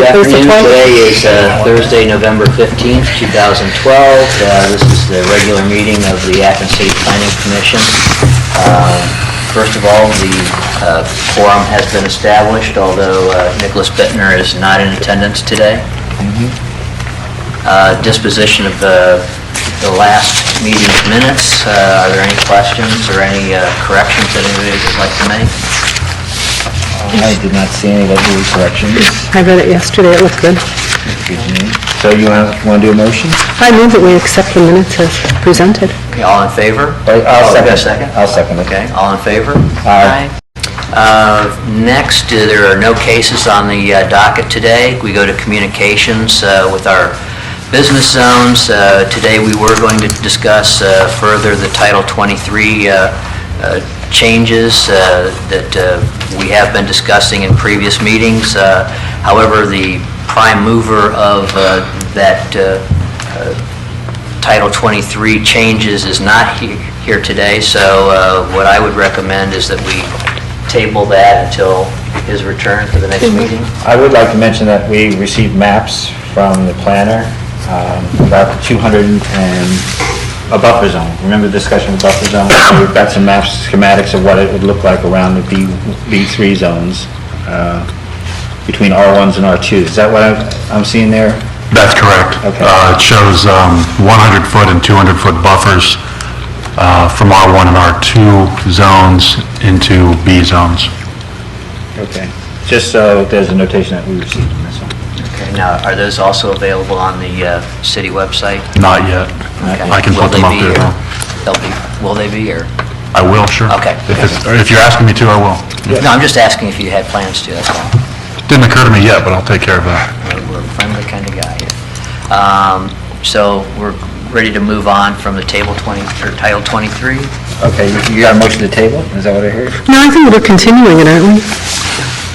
Good afternoon. Today is Thursday, November 15th, 2012. This is the regular meeting of the Athens City Planning Commission. First of all, the quorum has been established, although Nicholas Bittner is not in attendance today. Disposition of the last meeting's minutes. Are there any questions or any corrections that anybody would like to make? I did not see any legal corrections. I read it yesterday, it looked good. So you want to do a motion? I move that we accept the minutes as presented. Okay, all in favor? I'll second. Second? I'll second it. Okay, all in favor? Aye. Next, there are no cases on the docket today. We go to communications with our business zones. Today we were going to discuss further the Title 23 changes that we have been discussing in previous meetings. However, the prime mover of that Title 23 changes is not here today, so what I would recommend is that we table that until his return for the next meeting. I would like to mention that we received maps from the planner about 200 and a buffer zone. Remember the discussion of buffer zone? We've got some maps, schematics of what it would look like around the B3 zones between R1s and R2s. Is that what I'm seeing there? That's correct. Okay. It shows 100-foot and 200-foot buffers from R1 and R2 zones into B zones. Okay. Just so there's a notation that we received. That's all. Okay, now, are those also available on the city website? Not yet. Okay. I can Will put them they up be there. here? Will they be here? I will, sure. Okay. If you're asking me to, I will. No, I'm just asking if you had plans to, that's all. Didn't occur to me yet, but I'll take care of that. We're a friendly kind of guy here. So we're ready to move on from the Title 23. Okay, you got a motion to table? Is that what I heard? No, I think we're continuing it, aren't we?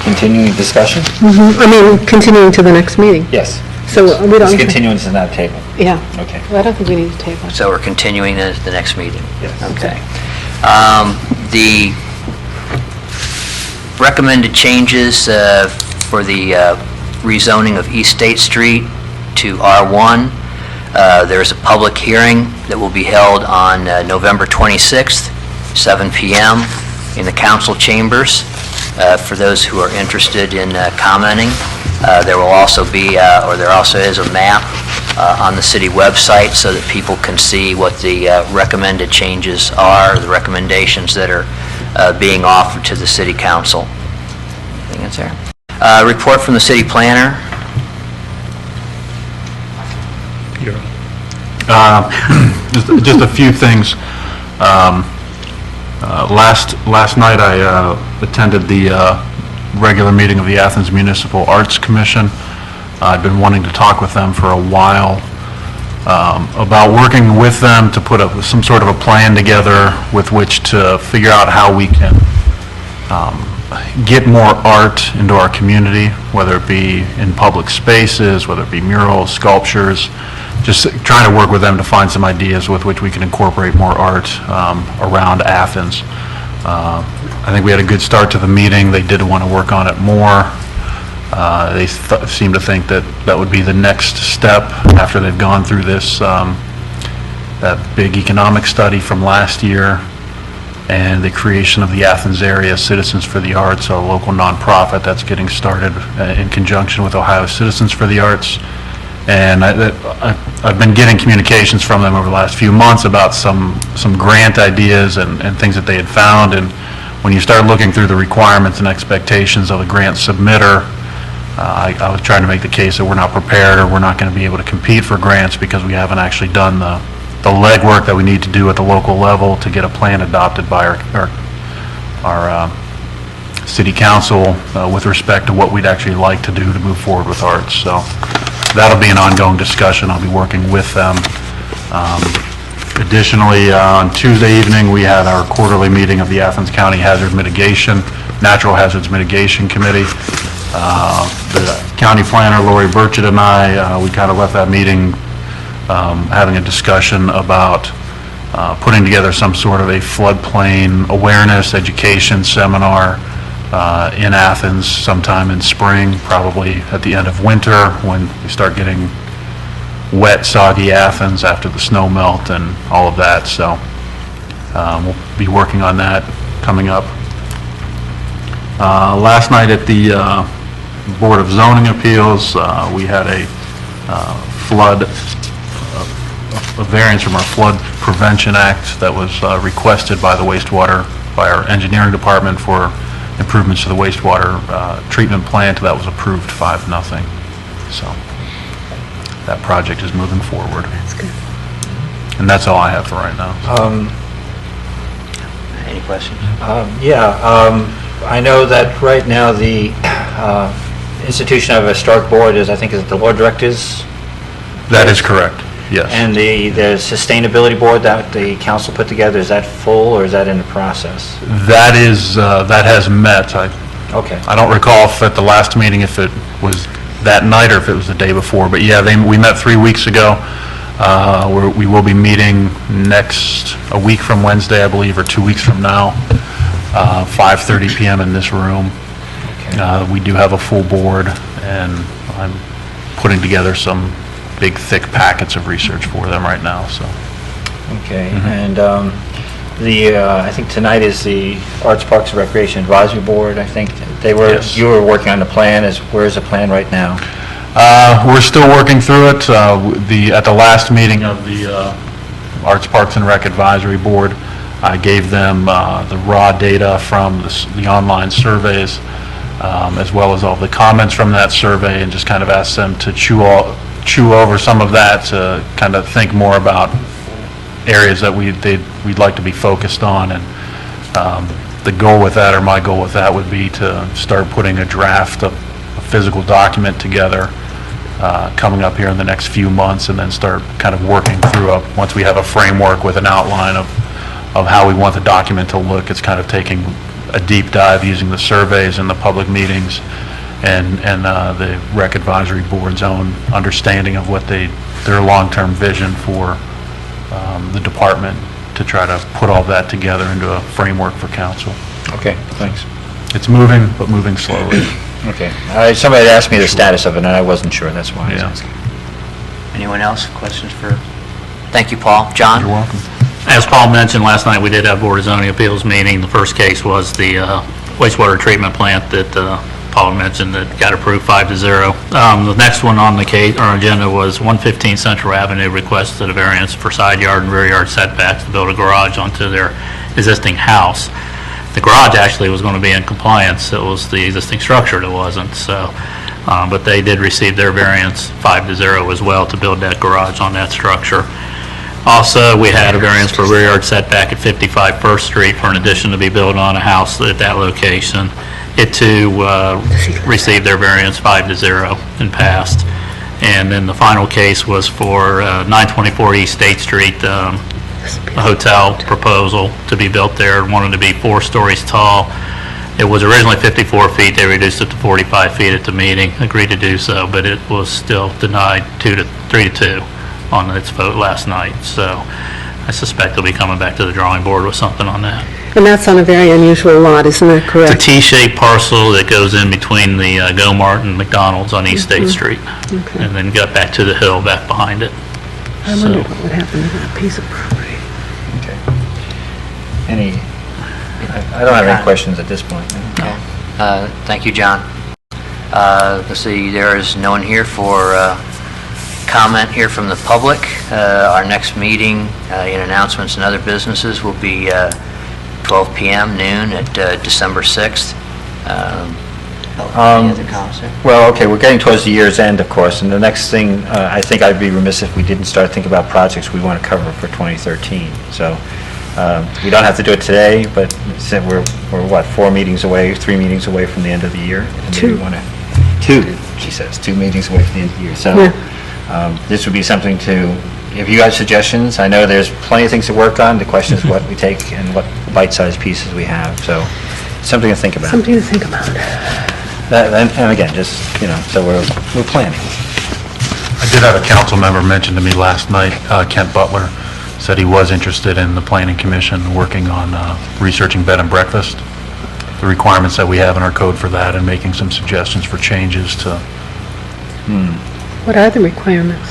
Continuing discussion? I mean, continuing to the next meeting. Yes. So we don't... This continuance is not a table. Yeah. Okay. Well, I don't think we need to table. So we're continuing the next meeting? Yes. Okay. The recommended changes for the rezoning of East State Street to R1. There's a public hearing that will be held on November 26th, 7 p.m. in the council chambers. For those who are interested in commenting, there will also be, there also is a map on the city website so that people can see what the recommended changes are, the recommendations that are being offered to the city council. I think that's there. Report from the city planner. Just a few things. Last night I attended the regular meeting of the Athens Municipal Arts Commission. I've been wanting to talk with them for a while about working with them to put some sort of a plan together with which to figure out how we can get more art into our community, whether it be in public spaces, whether it be murals, sculptures, just trying to work with them to find some ideas with which we can incorporate more art around Athens. I think we had a good start to the meeting. They did want to work on it more. They seem to think that that would be the next step after they've gone through this, that big economic study from last year and the creation of the Athens Area Citizens for the Arts, a local nonprofit that's getting started in conjunction with Ohio Citizens for the Arts. And I've been getting communications from them over the last few months about some grant ideas and things that they had found. And when you start looking through the requirements and expectations of a grant submitter, I was trying to make the case that we're not prepared or we're not going to be able to compete for grants because we haven't actually done the legwork that we need to do at the local level to get a plan adopted by our city council with respect to what we'd actually like to do to move forward with arts. So that'll be an ongoing discussion. I'll be working with them. Additionally, on Tuesday evening, we had our quarterly meeting of the Athens County Natural Hazards Mitigation Committee. The county planner, Lori Burchett, and I, we kind of left that meeting having a discussion about putting together some sort of a floodplain awareness education seminar in Athens sometime in spring, probably at the end of winter, when we start getting wet, soggy Athens after the snow melt and all of that. So we'll be working on that coming up. Last night at the Board of Zoning Appeals, we had a variance from our Flood Prevention Act that was requested by the by our engineering department for improvements to the wastewater treatment plant. That was approved 5-0. So that project is moving forward. That's good. And that's all I have for right now. Any questions? I know that right now the institution of a historic board is, I think, is the board directors, That is correct, yes. and the sustainability board that the council put together, is that full or is that in the process? That has met. Okay. I don't recall if at the last meeting if it was that night or if it was the day before, but yeah, we met 3 weeks ago. We will be meeting a week from Wednesday, I believe, or 2 weeks from now, 5:30 p.m. in this room. Okay. We do have a full board, and I'm putting together some big, thick packets of research for them right now, so. Okay, and I think tonight is the Arts, Parks, and Recreation Advisory Board. I think Yes. you were working on the plan. Where's the plan right now? We're still working through it. At the last meeting of the Arts, Parks, and Rec Advisory Board, I gave them the raw data from the online surveys, as well as all the comments from that survey, and just kind of asked them to chew over some of that to kind of think more about areas that we'd like to be focused on. And the goal with that, or my goal with that, would be to start putting a draft of a physical document together coming up here in the next few months, and then start kind of working through once we have a framework with an outline of how we want the document to look. It's kind of taking a deep dive using the surveys and the public meetings and the Rec Advisory Board's own understanding of what their long-term vision for the department, to try to put all that together into a framework for council. Okay, thanks. It's moving, but moving slowly. Okay. Somebody had asked me the status of it, and I wasn't sure. That's why I was Yeah. asking. Anyone else? Questions for? Thank you, Paul. John? You're welcome. As Paul mentioned, last night we did have Board of Zoning Appeals meeting. The first case was the wastewater treatment plant that Paul mentioned that got approved 5-0. The next one on the case, our agenda, was 115 Central Avenue, requested a variance for side yard and rear yard setbacks to build a garage onto their existing house. The garage actually was going to be in compliance. It was the existing structure that wasn't, so, but they did receive their variance 5-0 as well to build that garage on that structure. Also, we had a variance for rear yard setback at 55 First Street for an addition to be built on a house at that location. It too received their variance 5-0 and passed. And then the final case was for 924 East State Street, a hotel proposal to be built there. It wanted to be 4 stories tall. It was originally 54 feet. They reduced it to 45 feet at the meeting, agreed to do so, but it was still denied 3-2 on its vote last night. So I suspect they'll be coming back to the drawing board with something on that. And that's on a very unusual lot, isn't that It's a correct? T-shaped parcel that goes in between the Go-Mart and McDonald's on East State Street, Okay. and then got back to the hill back behind it. I wonder what would happen to that piece of property. Okay. I don't have any questions at this point. Thank you, John. Let's see, there is no one here for comment here from the public. Our next meeting in announcements and other businesses will be 12 p.m. noon at December 6th. Any other comments there? Well, okay, we're getting towards the year's end, of course, and the next thing, I think I'd be remiss if we didn't start thinking about projects we want to cover for 2013. So we don't have to do it today, but we're what, 4 meetings away, 3 meetings away from the end of the year? And maybe 2. we want to, 2, she says, 2 meetings away from the end of the year. So this would be something to, if you have suggestions, I know there's plenty of things to work on. The question is what we take and what bite-sized pieces we have. So something to think about. Something to think about. And again, just, so we're planning. I did have a council member mention to me last night, Kent Butler, said he was interested in the planning commission working on researching bed and breakfast. If the requirements that we have in our code for that and making some suggestions for changes to, What are the requirements?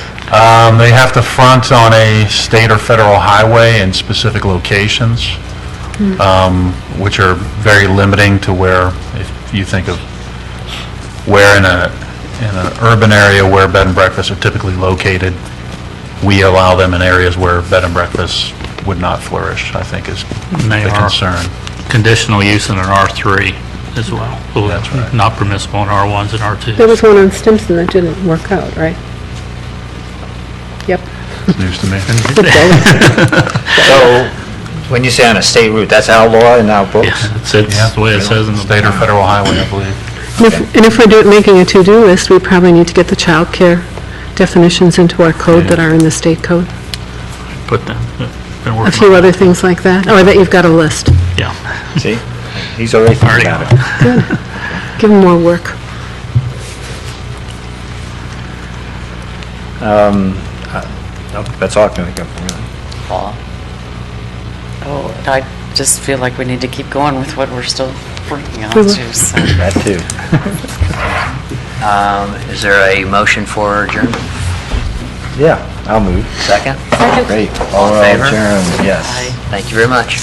they have to front on a state or federal highway in specific locations, which are very limiting to where, if you think of where in an urban area where bed and breakfasts are typically located, we allow them in areas where bed and breakfasts would not flourish, I think is And they the are concern. conditional use in an R3 as well. That's right. Not permissible in R1s and R2s. There was one on Stimson that didn't work out, right? Yep. It's news to me. So, when you say on a state route, that's our law in our books? Yeah, it's the way it says in the... State or federal highway, I believe. And if we're making a to-do list, we probably need to get the childcare definitions into our code that are in the state code. Put them, been A working few on other things like that. Oh, I bet you've got a list. it. Yeah. See? He's already thinking Already about got it. it. Give them more work. Nope, that's all I'm going to go, really. Oh, I just feel like we need to keep going with what we're still working on We will. too, so. That too. Is there a motion for adjournment? Yeah, I'll move. Second? Great. All in favor? Adjourned, yes. Aye. Thank you very much.